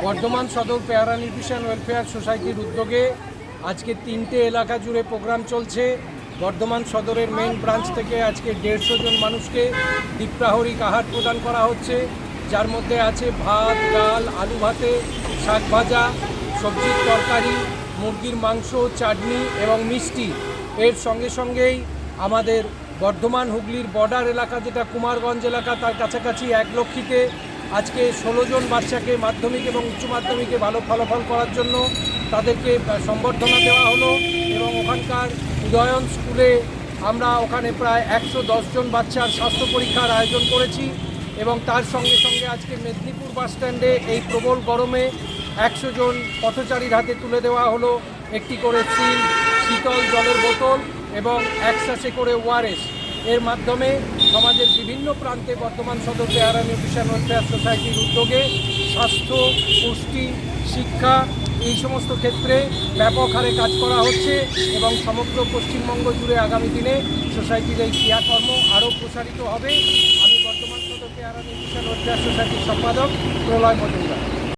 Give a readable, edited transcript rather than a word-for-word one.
বর্ধমান সদর পেয়ারা nutrition welfare সোসাইটির উদ্যোগে আজকে 3টে এলাকা জুড়ে প্রোগ্রাম চলছে। বর্ধমান সদরের মেইন ব্রাঞ্চ থেকে আজকে 150 জন মানুষকে দ্বীপ্রাহরিক আহার প্রদান করা হচ্ছে, যার মধ্যে আছে ভাত, ডাল, আলু ভাতে, শাক ভাজা, সবজির তরকারি, মুরগির মাংস, চাটনি এবং মিষ্টি। এর সঙ্গে সঙ্গেই আমাদের বর্ধমান হুগলির বর্ডার এলাকা যেটা কুমারগঞ্জ এলাকা, তার কাছাকাছি 1 লক্ষীতে আজকে 16 জন বাচ্চাকে মাধ্যমিক এবং উচ্চ মাধ্যমিকে ভালো ফলাফল করার জন্য তাদেরকে সম্বর্ধনা দেওয়া হলো। এবং ওখানকার উদয়ন স্কুলে আমরা ওখানে প্রায় 110 জন বাচ্চার স্বাস্থ্য পরীক্ষার আয়োজন করেছি। এবং তার সঙ্গে সঙ্গে আজকে মেদিনীপুর বাসস্ট্যান্ডে এই প্রবল গরমে 100 জন পথচারীর হাতে তুলে দেওয়া হলো একটি করে সিল, শীতল জলের বোতল এবং 1 স্যাশে করে ওআরএস। এর মাধ্যমে সমাজের বিভিন্ন প্রান্তে বর্ধমান সদর পেয়ারা নিউট্রিশন ওয়েলফেয়ার সোসাইটির উদ্যোগে স্বাস্থ্য, পুষ্টি, শিক্ষা এই সমস্ত ক্ষেত্রে ব্যাপক হারে কাজ করা হচ্ছে। এবং সমগ্র পশ্চিমবঙ্গ জুড়ে আগামী দিনে সোসাইটির এই ক্রিয়াকর্ম আরও প্রসারিত হবে। আমি বর্ধমান সদর পেয়ারা নিউট্রিশন ওয়েলফেয়ার সোসাইটির সম্পাদক প্রলয় মজুমদার।